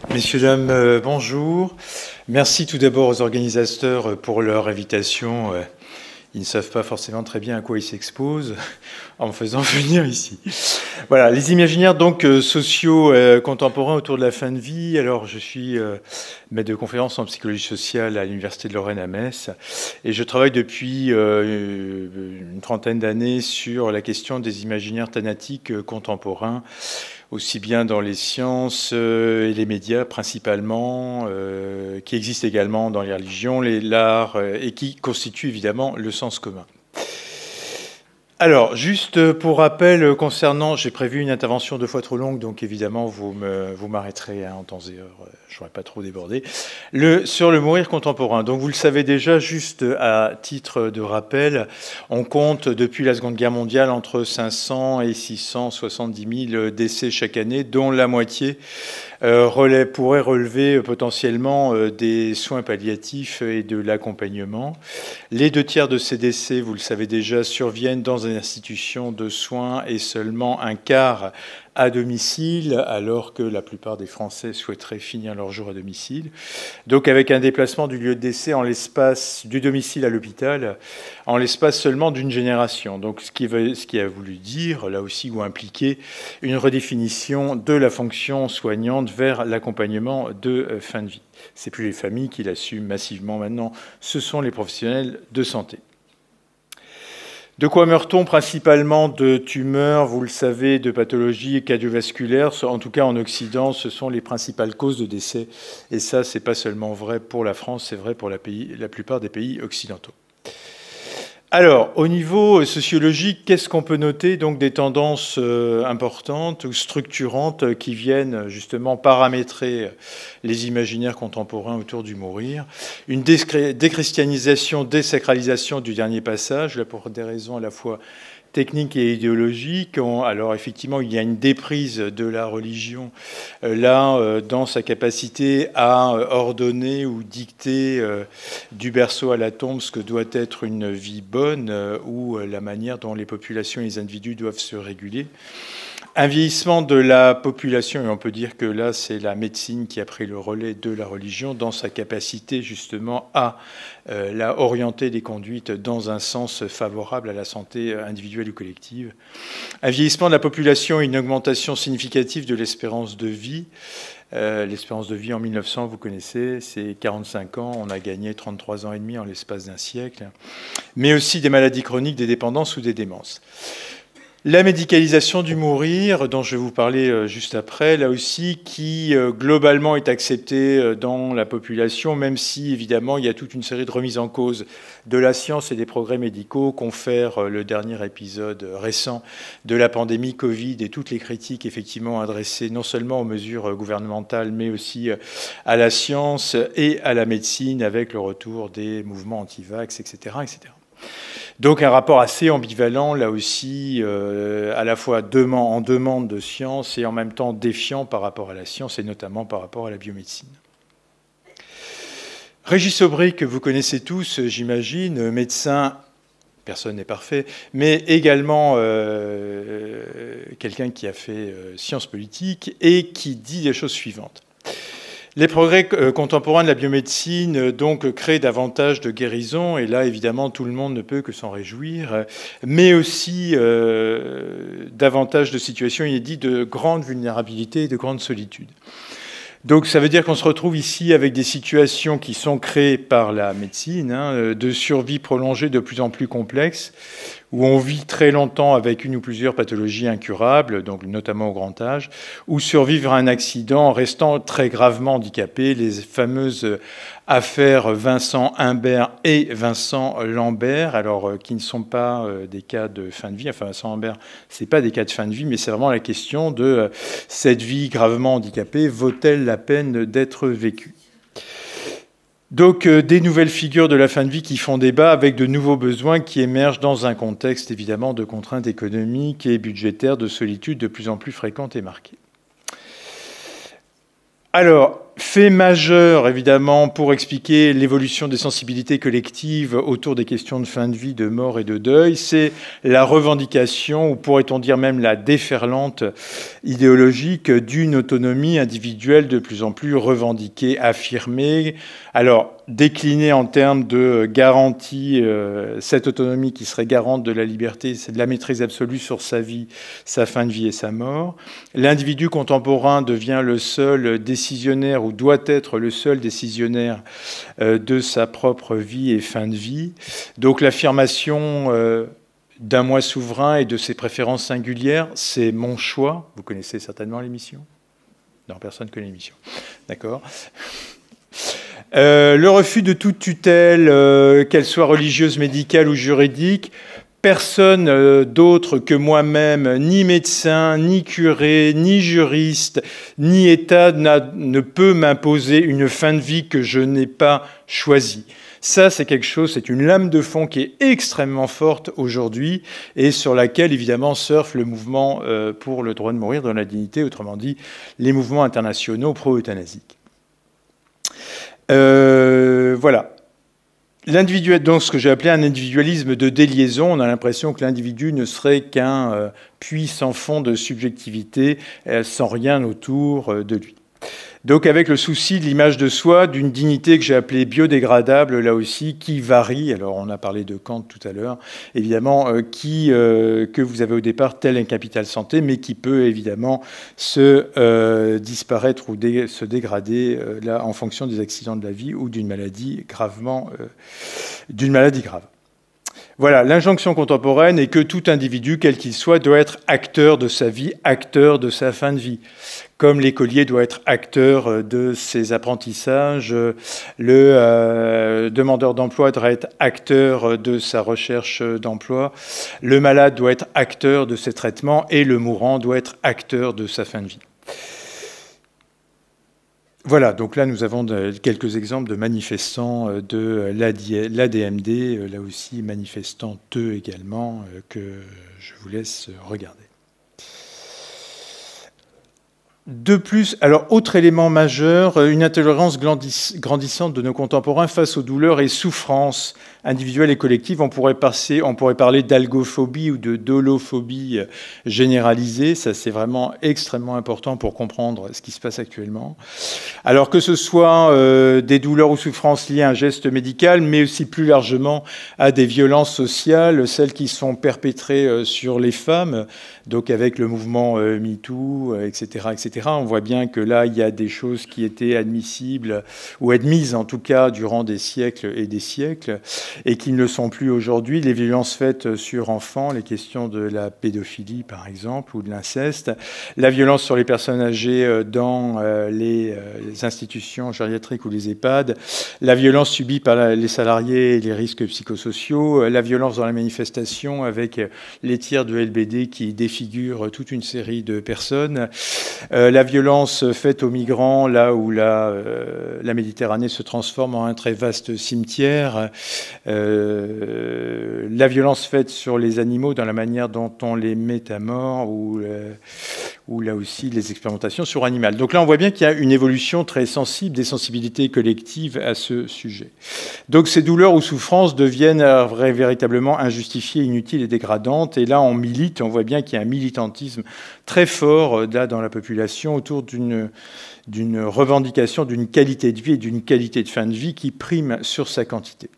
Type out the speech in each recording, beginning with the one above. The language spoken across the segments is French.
Messieurs, dames, bonjour. Merci tout d'abord aux organisateurs pour leur invitation. Ils ne savent pas forcément très bien à quoi ils s'exposent en me faisant venir ici. Voilà, les imaginaires donc sociaux contemporains autour de la fin de vie. Alors, je suis maître de conférence en psychologie sociale à l'Université de Lorraine à Metz et je travaille depuis une trentaine d'années sur la question des imaginaires thanatiques contemporains, aussi bien dans les sciences et les médias principalement, qui existent également dans les religions, l'art, et qui constituent évidemment le sens commun. Alors, juste pour rappel concernant, j'ai prévu une intervention 2 fois trop longue, donc évidemment vous m'arrêterez en temps et heure, je n'aurais pas trop débordé. Sur le mourir contemporain, donc vous le savez déjà, juste à titre de rappel, on compte depuis la Seconde Guerre mondiale entre 500 et 670 000 décès chaque année, dont la moitié pourrait relever potentiellement des soins palliatifs et de l'accompagnement. Les 2 tiers de ces décès, vous le savez déjà, surviennent dans une institution de soins et seulement un quart à domicile, alors que la plupart des Français souhaiteraient finir leur jour à domicile. Donc avec un déplacement du lieu de décès en l'espace du domicile à l'hôpital, en l'espace seulement d'une génération. Donc ce qui a voulu dire, là aussi, ou impliquer une redéfinition de la fonction soignante vers l'accompagnement de fin de vie. C'est plus les familles qui l'assument massivement maintenant, ce sont les professionnels de santé. De quoi meurt-on? Principalement de tumeurs, vous le savez, de pathologies cardiovasculaires. En tout cas, en Occident, ce sont les principales causes de décès. Et ça, c'est pas seulement vrai pour la France, c'est vrai pour la plupart des pays occidentaux. Alors, au niveau sociologique, qu'est-ce qu'on peut noter? Donc des tendances importantes ou structurantes qui viennent justement paramétrer les imaginaires contemporains autour du mourir. Une déchristianisation, désacralisation du dernier passage, là pour des raisons à la fois techniques et idéologiques. Alors effectivement, il y a une déprise de la religion là dans sa capacité à ordonner ou dicter du berceau à la tombe ce que doit être une vie bonne ou la manière dont les populations et les individus doivent se réguler. Un vieillissement de la population, et on peut dire que là, c'est la médecine qui a pris le relais de la religion dans sa capacité justement à orienter les conduites dans un sens favorable à la santé individuelle ou collective. Un vieillissement de la population et une augmentation significative de l'espérance de vie. L'espérance de vie en 1900, vous connaissez, c'est 45 ans. On a gagné 33 ans et demi en l'espace d'un siècle. Mais aussi des maladies chroniques, des dépendances ou des démences. La médicalisation du mourir, dont je vais vous parler juste après, là aussi, qui globalement est acceptée dans la population, même si évidemment il y a toute une série de remises en cause de la science et des progrès médicaux, confère le dernier épisode récent de la pandémie Covid et toutes les critiques effectivement adressées non seulement aux mesures gouvernementales, mais aussi à la science et à la médecine, avec le retour des mouvements anti-vax, etc., etc. Donc un rapport assez ambivalent, là aussi, à la fois en demande de science et en même temps défiant par rapport à la science et notamment par rapport à la biomédecine. Régis Aubry, que vous connaissez tous, j'imagine, médecin, personne n'est parfait, mais également quelqu'un qui a fait sciences politiques et qui dit les choses suivantes. Les progrès contemporains de la biomédecine donc créent davantage de guérison, et là évidemment tout le monde ne peut que s'en réjouir, mais aussi davantage de situations inédites de grande vulnérabilité et de grande solitude. Donc ça veut dire qu'on se retrouve ici avec des situations qui sont créées par la médecine, de survie prolongée de plus en plus complexes, où on vit très longtemps avec une ou plusieurs pathologies incurables, donc notamment au grand âge, ou survivre à un accident en restant très gravement handicapé, les fameuses affaires Vincent Imbert et Vincent Lambert, alors qui ne sont pas des cas de fin de vie. Enfin, Vincent Lambert, c'est pas des cas de fin de vie, mais c'est vraiment la question de cette vie gravement handicapée, vaut-elle la peine d'être vécue? Donc des nouvelles figures de la fin de vie qui font débat avec de nouveaux besoins qui émergent dans un contexte évidemment de contraintes économiques et budgétaires, de solitude de plus en plus fréquentes et marquées. Alors, fait majeur, évidemment, pour expliquer l'évolution des sensibilités collectives autour des questions de fin de vie, de mort et de deuil, c'est la revendication, ou pourrait-on dire même la déferlante idéologique d'une autonomie individuelle de plus en plus revendiquée, affirmée. Alors, déclinée en termes de garantie, cette autonomie qui serait garante de la liberté, c'est de la maîtrise absolue sur sa vie, sa fin de vie et sa mort. L'individu contemporain devient le seul décisionnaire, ou doit être le seul décisionnaire de sa propre vie et fin de vie. Donc l'affirmation d'un moi souverain et de ses préférences singulières, c'est mon choix. Vous connaissez certainement l'émission ? Non, personne ne connaît l'émission. D'accord. Le refus de toute tutelle, qu'elle soit religieuse, médicale ou juridique. Personne d'autre que moi-même, ni médecin, ni curé, ni juriste, ni État ne peut m'imposer une fin de vie que je n'ai pas choisie. Ça, c'est quelque chose, c'est une lame de fond qui est extrêmement forte aujourd'hui et sur laquelle, évidemment, surfe le mouvement pour le droit de mourir dans la dignité, autrement dit, les mouvements internationaux pro-euthanasiques. Voilà. L'individuel, donc ce que j'ai appelé un individualisme de déliaison, on a l'impression que l'individu ne serait qu'un puits sans fond de subjectivité, sans rien autour de lui. Donc avec le souci de l'image de soi, d'une dignité que j'ai appelée biodégradable, là aussi, qui varie, alors on a parlé de Kant tout à l'heure, évidemment, que vous avez au départ tel un capital santé, mais qui peut évidemment se disparaître ou se dégrader là, en fonction des accidents de la vie ou d'une maladie grave. Voilà, l'injonction contemporaine est que tout individu, quel qu'il soit, doit être acteur de sa vie, acteur de sa fin de vie. Comme l'écolier doit être acteur de ses apprentissages, le demandeur d'emploi doit être acteur de sa recherche d'emploi, le malade doit être acteur de ses traitements et le mourant doit être acteur de sa fin de vie. Voilà, donc là nous avons quelques exemples de manifestants de l'ADMD, là aussi manifestants également, que je vous laisse regarder. De plus, alors autre élément majeur, une intolérance grandissante de nos contemporains face aux douleurs et souffrances individuelles et collectives. On pourrait parler d'algophobie ou de dolophobie généralisée. Ça, c'est vraiment extrêmement important pour comprendre ce qui se passe actuellement. Alors que ce soit des douleurs ou souffrances liées à un geste médical, mais aussi plus largement à des violences sociales, celles qui sont perpétrées sur les femmes, donc avec le mouvement MeToo, etc., etc. On voit bien que là, il y a des choses qui étaient admissibles, ou admises en tout cas, durant des siècles et des siècles, et qui ne le sont plus aujourd'hui. Les violences faites sur enfants, les questions de la pédophilie, par exemple, ou de l'inceste, la violence sur les personnes âgées dans les institutions gériatriques ou les EHPAD, la violence subie par les salariés et les risques psychosociaux, la violence dans la manifestation avec les tirs de LBD qui défigurent toute une série de personnes, la violence faite aux migrants, là où la Méditerranée se transforme en un très vaste cimetière, la violence faite sur les animaux dans la manière dont on les met à mort, ou là aussi les expérimentations sur animal. Donc là, on voit bien qu'il y a une évolution très sensible des sensibilités collectives à ce sujet. Donc ces douleurs ou souffrances deviennent véritablement injustifiées, inutiles et dégradantes. Et là, on milite, on voit bien qu'il y a un militantisme très fort là, dans la population autour d'une revendication d'une qualité de vie et d'une qualité de fin de vie qui prime sur sa quantité.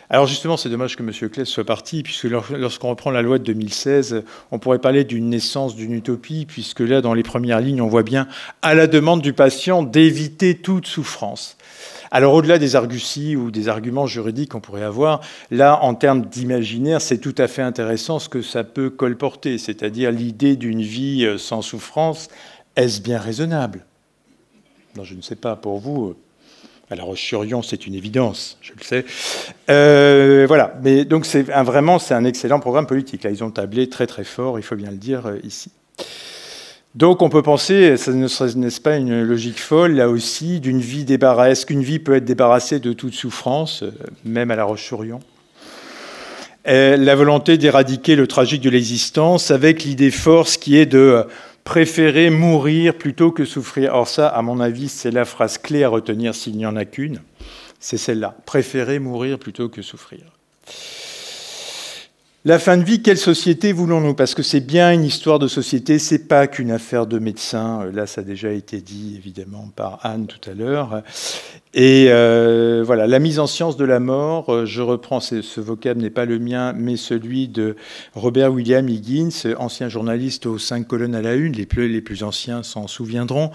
Alors justement, c'est dommage que M. Claes soit parti, puisque lorsqu'on reprend la loi de 2016, on pourrait parler d'une naissance d'une utopie, puisque là, dans les premières lignes, on voit bien, à la demande du patient, d'éviter toute souffrance. Alors au-delà des arguties ou des arguments juridiques qu'on pourrait avoir, là, en termes d'imaginaire, c'est tout à fait intéressant ce que ça peut colporter, c'est-à-dire l'idée d'une vie sans souffrance. Est-ce bien raisonnable ? Non, je ne sais pas, pour vous... À La Roche-sur-Yon, c'est une évidence, je le sais. Voilà, mais donc vraiment, c'est un excellent programme politique. Là, ils ont tablé très très fort, il faut bien le dire ici. Donc on peut penser, n'est-ce pas une logique folle, là aussi, d'une vie débarrassée. Est-ce qu'une vie peut être débarrassée de toute souffrance, même à La Roche-sur-Yon ? La volonté d'éradiquer le tragique de l'existence avec l'idée force qui est de Préférer mourir plutôt que souffrir. Or ça, à mon avis, c'est la phrase clé à retenir s'il n'y en a qu'une. C'est celle-là. Préférer mourir plutôt que souffrir. La fin de vie, quelle société voulons-nous? Parce que c'est bien une histoire de société, c'est pas qu'une affaire de médecin. Là, ça a déjà été dit, évidemment, par Anne tout à l'heure. Et voilà, la mise en science de la mort, je reprends, ce vocable n'est pas le mien, mais celui de Robert William Higgins, ancien journaliste aux 5 colonnes à la une, les plus anciens s'en souviendront,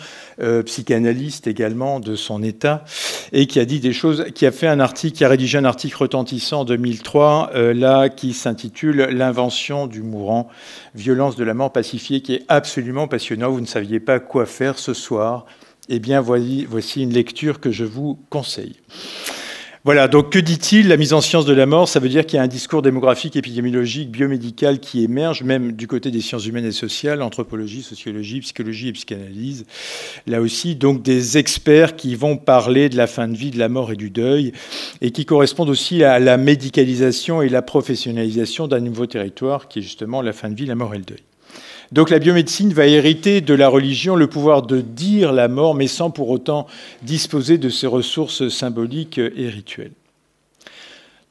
psychanalyste également de son état, et qui a dit des choses, qui a fait un article, qui a rédigé un article retentissant en 2003, là, qui s'intitule « L'invention du mourant, violence de la mort pacifiée », qui est absolument passionnant. Vous ne saviez pas quoi faire ce soir. Eh bien, voici une lecture que je vous conseille. Voilà, donc que dit-il? La mise en science de la mort, ça veut dire qu'il y a un discours démographique, épidémiologique, biomédical qui émerge, même du côté des sciences humaines et sociales, anthropologie, sociologie, psychologie et psychanalyse. Là aussi, donc des experts qui vont parler de la fin de vie, de la mort et du deuil, et qui correspondent aussi à la médicalisation et la professionnalisation d'un nouveau territoire, qui est justement la fin de vie, la mort et le deuil. Donc la biomédecine va hériter de la religion le pouvoir de dire la mort, mais sans pour autant disposer de ses ressources symboliques et rituelles.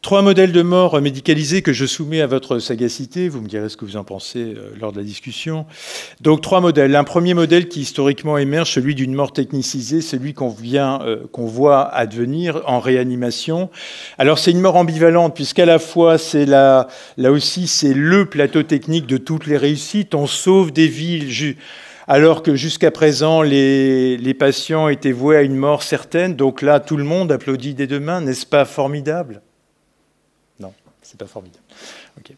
3 modèles de mort médicalisés que je soumets à votre sagacité. Vous me direz ce que vous en pensez lors de la discussion. Donc 3 modèles. Un premier modèle qui historiquement émerge, celui d'une mort technicisée, celui qu'on voit advenir en réanimation. Alors c'est une mort ambivalente, puisqu'à la fois c'est là aussi c'est le plateau technique de toutes les réussites. On sauve des vies, alors que jusqu'à présent, les patients étaient voués à une mort certaine. Donc là, tout le monde applaudit des 2 mains. N'est-ce pas formidable? Non, c'est pas formidable. Okay.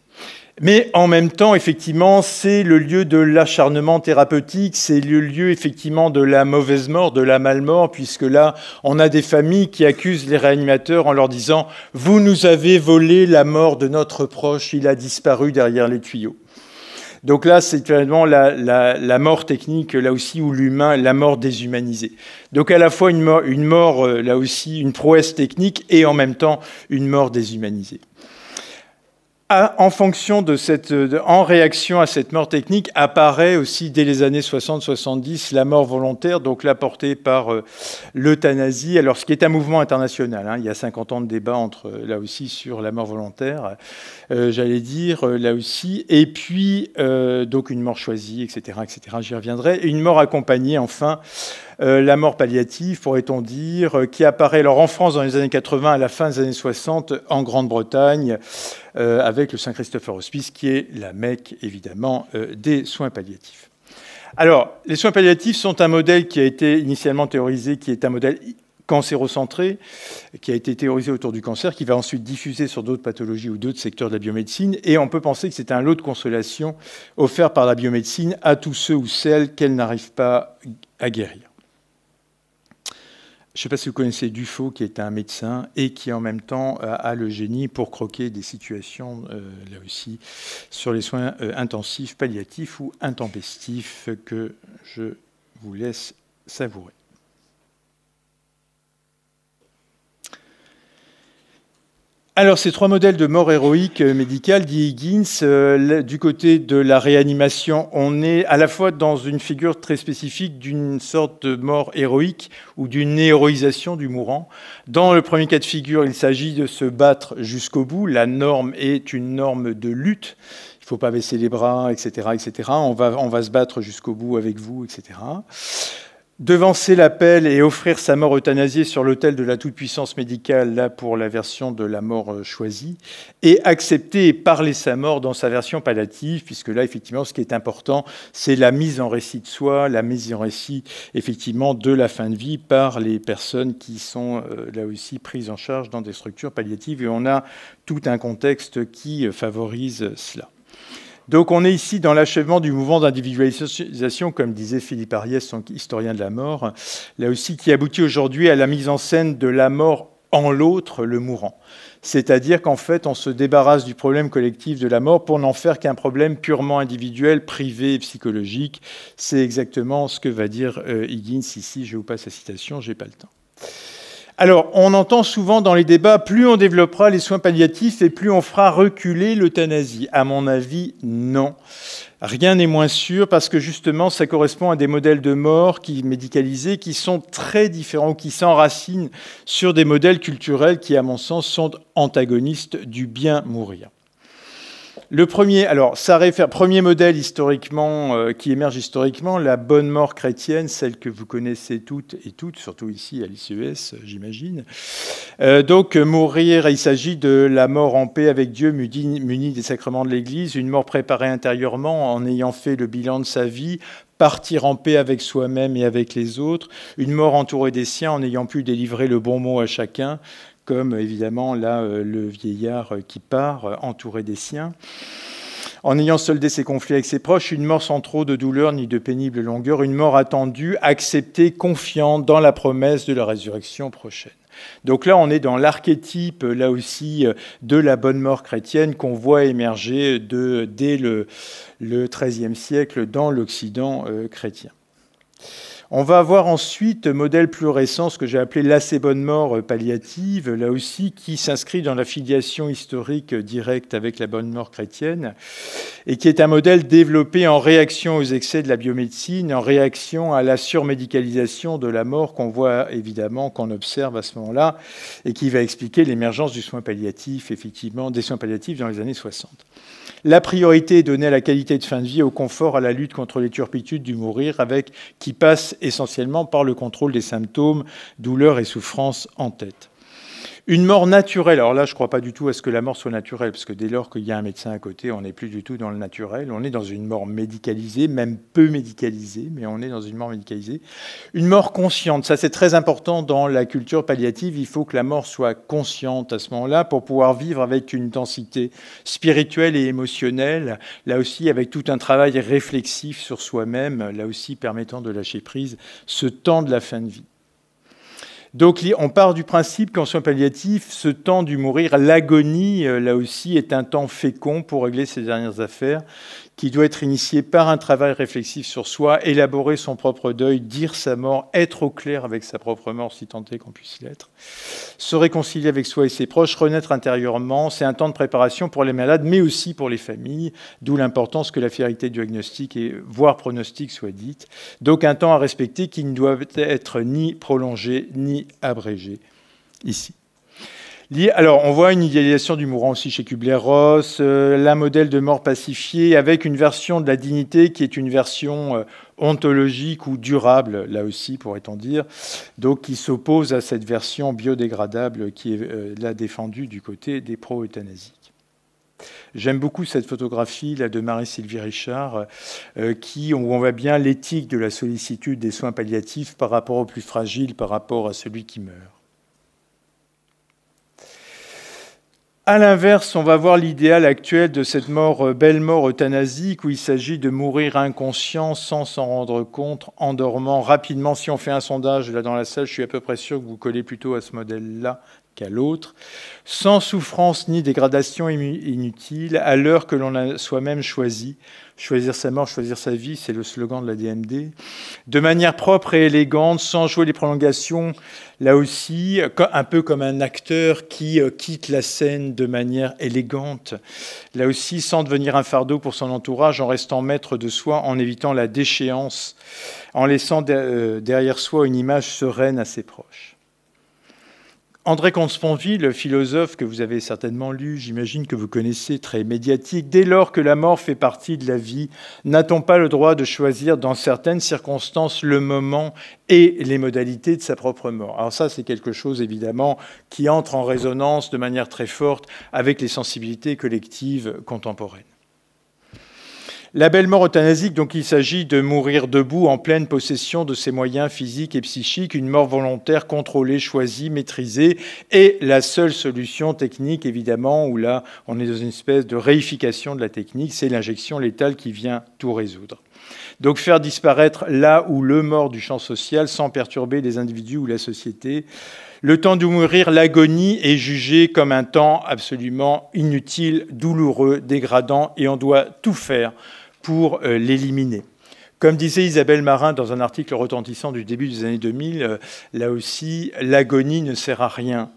Mais en même temps, effectivement, c'est le lieu de l'acharnement thérapeutique, c'est le lieu, effectivement, de la mauvaise mort, de la malmort, puisque là, on a des familles qui accusent les réanimateurs en leur disant « Vous nous avez volé la mort de notre proche, il a disparu derrière les tuyaux ». Donc là, c'est vraiment la mort technique, là aussi, où l'humain, la mort déshumanisée. Donc à la fois une mort, là aussi, une prouesse technique, et en même temps, une mort déshumanisée. En réaction à cette mort technique, apparaît aussi dès les années 60-70 la mort volontaire, donc là portée par l'euthanasie, alors ce qui est un mouvement international. Hein, il y a 50 ans de débat là aussi sur la mort volontaire, j'allais dire là aussi, et puis donc une mort choisie, etc., etc. J'y reviendrai. Et une mort accompagnée, enfin. La mort palliative, pourrait-on dire, qui apparaît alors en France dans les années 80, à la fin des années 60, en Grande-Bretagne, avec le Saint-Christopher Hospice, qui est la Mecque, évidemment, des soins palliatifs. Alors, les soins palliatifs sont un modèle qui a été initialement théorisé, qui est un modèle cancérocentré, qui a été théorisé autour du cancer, qui va ensuite diffuser sur d'autres pathologies ou d'autres secteurs de la biomédecine, et on peut penser que c'est un lot de consolation offert par la biomédecine à tous ceux ou celles qu'elle n'arrive pas à guérir. Je ne sais pas si vous connaissez Dufaux, qui est un médecin et qui en même temps a le génie pour croquer des situations, là aussi, sur les soins intensifs, palliatifs ou intempestifs, que je vous laisse savourer. Alors, ces 3 modèles de mort héroïque médicale, dit Higgins, du côté de la réanimation, on est à la fois dans une figure très spécifique d'une sorte de mort héroïque ou d'une héroïsation du mourant. Dans le premier cas de figure, il s'agit de se battre jusqu'au bout. La norme est une norme de lutte. Il ne faut pas baisser les bras, etc., etc. On va se battre jusqu'au bout avec vous, etc. Devancer l'appel et offrir sa mort euthanasiée sur l'autel de la toute-puissance médicale, là pour la version de la mort choisie, et accepter et parler sa mort dans sa version palliative, puisque là, effectivement, ce qui est important, c'est la mise en récit de soi, la mise en récit, effectivement, de la fin de vie par les personnes qui sont, là aussi, prises en charge dans des structures palliatives, et on a tout un contexte qui favorise cela. Donc on est ici dans l'achèvement du mouvement d'individualisation, comme disait Philippe Ariès, son historien de la mort, là aussi qui aboutit aujourd'hui à la mise en scène de la mort en l'autre, le mourant. C'est-à-dire qu'en fait, on se débarrasse du problème collectif de la mort pour n'en faire qu'un problème purement individuel, privé et psychologique. C'est exactement ce que va dire Higgins ici. Je vous passe la citation, je n'ai pas le temps. Alors, on entend souvent dans les débats, plus on développera les soins palliatifs et plus on fera reculer l'euthanasie. À mon avis, non. Rien n'est moins sûr parce que justement, ça correspond à des modèles de mort médicalisés qui sont très différents, qui s'enracinent sur des modèles culturels qui, à mon sens, sont antagonistes du bien mourir. Le premier, alors ça réfère, premier modèle historiquement qui émerge historiquement, la bonne mort chrétienne, celle que vous connaissez toutes et toutes, surtout ici à l'ICES, j'imagine. Donc mourir, il s'agit de la mort en paix avec Dieu, muni des sacrements de l'Église, une mort préparée intérieurement en ayant fait le bilan de sa vie, partir en paix avec soi-même et avec les autres, une mort entourée des siens en ayant pu délivrer le bon mot à chacun, comme évidemment là le vieillard qui part entouré des siens, en ayant soldé ses conflits avec ses proches, une mort sans trop de douleur ni de pénible longueur, une mort attendue, acceptée, confiante dans la promesse de la résurrection prochaine. Donc là, on est dans l'archétype, là aussi, de la bonne mort chrétienne qu'on voit émerger dès le XIIIe siècle dans l'Occident chrétien. On va avoir ensuite un modèle plus récent, ce que j'ai appelé l'assez bonne mort palliative, là aussi, qui s'inscrit dans la filiation historique directe avec la bonne mort chrétienne, et qui est un modèle développé en réaction aux excès de la biomédecine, en réaction à la surmédicalisation de la mort qu'on voit évidemment, qu'on observe à ce moment-là, et qui va expliquer l'émergence du soin palliatif, effectivement, des soins palliatifs dans les années 60. La priorité est donnée à la qualité de fin de vie, au confort, à la lutte contre les turpitudes du mourir, qui passe essentiellement par le contrôle des symptômes, douleurs et souffrances en tête. Une mort naturelle, alors là je ne crois pas du tout à ce que la mort soit naturelle, parce que dès lors qu'il y a un médecin à côté, on n'est plus du tout dans le naturel, on est dans une mort médicalisée, même peu médicalisée, mais on est dans une mort médicalisée. Une mort consciente, ça c'est très important dans la culture palliative, il faut que la mort soit consciente à ce moment-là pour pouvoir vivre avec une densité spirituelle et émotionnelle, là aussi avec tout un travail réflexif sur soi-même, là aussi permettant de lâcher prise ce temps de la fin de vie. Donc on part du principe qu'en soins palliatifs, ce temps du mourir, l'agonie, là aussi, est un temps fécond pour régler ses dernières affaires, qui doit être initié par un travail réflexif sur soi, élaborer son propre deuil, dire sa mort, être au clair avec sa propre mort, si tant est qu'on puisse l'être, se réconcilier avec soi et ses proches, renaître intérieurement. C'est un temps de préparation pour les malades, mais aussi pour les familles, d'où l'importance que la fiabilité diagnostique et voire pronostic soit dite. Donc un temps à respecter qui ne doit être ni prolongé ni abrégé ici. Alors, on voit une idéalisation du mourant aussi chez Kubler-Ross, la modèle de mort pacifiée avec une version de la dignité qui est une version ontologique ou durable, là aussi, pourrait-on dire, donc qui s'oppose à cette version biodégradable qui est là défendue du côté des pro-euthanasiques. J'aime beaucoup cette photographie là, de Marie-Sylvie Richard, où on voit bien l'éthique de la sollicitude des soins palliatifs par rapport au plus fragile, par rapport à celui qui meurt. À l'inverse, on va voir l'idéal actuel de cette belle mort euthanasique, où il s'agit de mourir inconscient sans s'en rendre compte, en dormant rapidement. Si on fait un sondage là dans la salle, je suis à peu près sûr que vous collez plutôt à ce modèle-là qu'à l'autre, sans souffrance ni dégradation inutile, à l'heure que l'on a soi-même choisi. Choisir sa mort, choisir sa vie, c'est le slogan de la DMD. De manière propre et élégante, sans jouer les prolongations, là aussi, un peu comme un acteur qui quitte la scène de manière élégante, là aussi, sans devenir un fardeau pour son entourage, en restant maître de soi, en évitant la déchéance, en laissant derrière soi une image sereine à ses proches. André Comte-Sponville, philosophe que vous avez certainement lu, j'imagine que vous connaissez, très médiatique, dès lors que la mort fait partie de la vie, n'a-t-on pas le droit de choisir dans certaines circonstances le moment et les modalités de sa propre mort? Alors ça, c'est quelque chose, évidemment, qui entre en résonance de manière très forte avec les sensibilités collectives contemporaines. La belle mort euthanasique, donc il s'agit de mourir debout en pleine possession de ses moyens physiques et psychiques, une mort volontaire, contrôlée, choisie, maîtrisée, et la seule solution technique, évidemment, où là on est dans une espèce de réification de la technique, c'est l'injection létale qui vient tout résoudre. Donc faire disparaître là où le mort du champ social sans perturber les individus ou la société. Le temps de mourir, l'agonie est jugée comme un temps absolument inutile, douloureux, dégradant, et on doit tout faire pour l'éliminer. Comme disait Isabelle Marin dans un article retentissant du début des années 2000, là aussi, l'agonie ne sert à rien.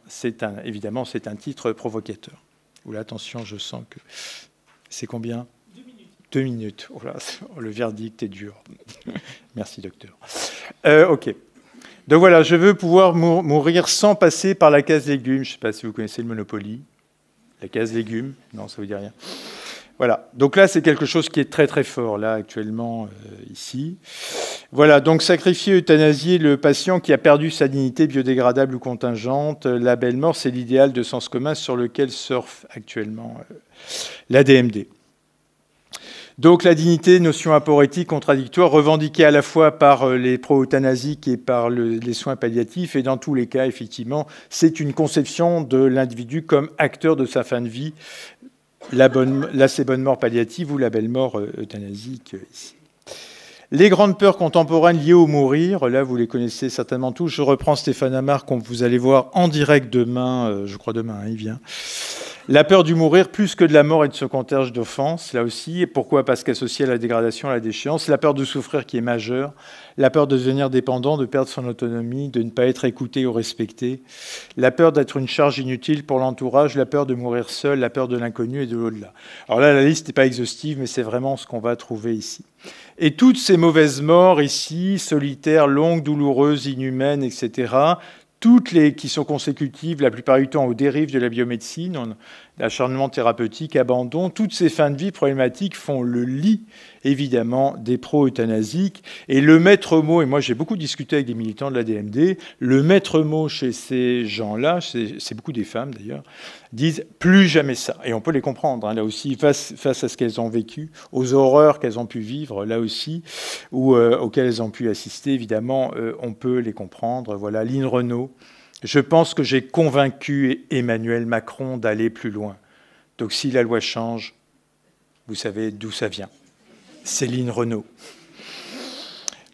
Évidemment, c'est un titre provocateur. Oula, attention, je sens que... C'est combien ? 2 minutes. 2 minutes. Oh là, le verdict est dur. Merci, docteur. OK. Donc voilà, je veux pouvoir mourir sans passer par la case légumes. Je ne sais pas si vous connaissez le Monopoly. La case légumes. Non, ça ne vous dit rien. Voilà, donc là, c'est quelque chose qui est très très fort, là, actuellement, ici. Voilà, donc sacrifier, euthanasier le patient qui a perdu sa dignité biodégradable ou contingente, la belle mort, c'est l'idéal de sens commun sur lequel surfe actuellement la DMD. Donc la dignité, notion aporétique, contradictoire, revendiquée à la fois par les pro-euthanasiques et par les soins palliatifs, et dans tous les cas, effectivement, c'est une conception de l'individu comme acteur de sa fin de vie, c'est bonne mort palliative ou la belle mort euthanasique ici. Les grandes peurs contemporaines liées au mourir, là vous les connaissez certainement tous. Je reprends Stéphane Amar, qu'on vous allez voir en direct demain, je crois demain, il vient. La peur du mourir, plus que de la mort et de ce contexte d'offense, là aussi. Et pourquoi ? Parce qu'associée à la dégradation, à la déchéance. La peur de souffrir qui est majeure. La peur de devenir dépendant, de perdre son autonomie, de ne pas être écouté ou respecté. La peur d'être une charge inutile pour l'entourage. La peur de mourir seul. La peur de l'inconnu et de l'au-delà. Alors là, la liste n'est pas exhaustive, mais c'est vraiment ce qu'on va trouver ici. Et toutes ces mauvaises morts ici, solitaires, longues, douloureuses, inhumaines, etc., toutes les qui sont consécutives, la plupart du temps, aux dérives de la biomédecine, l'acharnement thérapeutique, abandon, toutes ces fins de vie problématiques font le lit, évidemment, des pro-euthanasiques. Et le maître mot, et moi j'ai beaucoup discuté avec des militants de la DMD, le maître mot chez ces gens-là, c'est beaucoup des femmes d'ailleurs, disent plus jamais ça. Et on peut les comprendre, hein, là aussi, face à ce qu'elles ont vécu, aux horreurs qu'elles ont pu vivre, là aussi, ou auxquelles elles ont pu assister, évidemment, on peut les comprendre. Voilà, Lynn Renaud. Je pense que j'ai convaincu Emmanuel Macron d'aller plus loin. Donc si la loi change, vous savez d'où ça vient. C'est Lynn Renaud.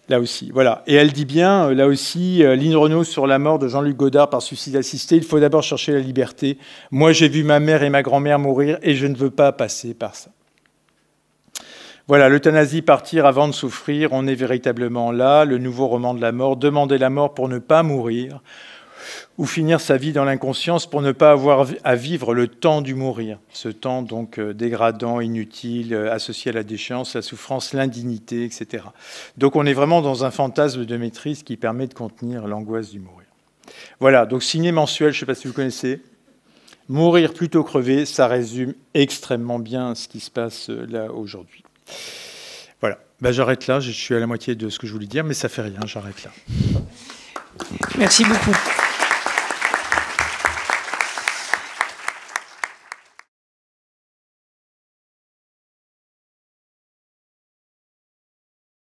Là aussi, voilà. Et elle dit bien, là aussi, Lynn Renaud sur la mort de Jean-Luc Godard par suicide assisté, il faut d'abord chercher la liberté. Moi, j'ai vu ma mère et ma grand-mère mourir et je ne veux pas passer par ça. Voilà, l'euthanasie, partir avant de souffrir, on est véritablement là. Le nouveau roman de la mort, demander la mort pour ne pas mourir, ou finir sa vie dans l'inconscience pour ne pas avoir à vivre le temps du mourir. Ce temps donc dégradant, inutile, associé à la déchéance, la souffrance, l'indignité, etc. Donc on est vraiment dans un fantasme de maîtrise qui permet de contenir l'angoisse du mourir. Voilà, donc signé mensuel, je ne sais pas si vous connaissez. Mourir plutôt crever, ça résume extrêmement bien ce qui se passe là aujourd'hui. Voilà, ben, j'arrête là, je suis à la moitié de ce que je voulais dire, mais ça fait rien, j'arrête là. Merci beaucoup.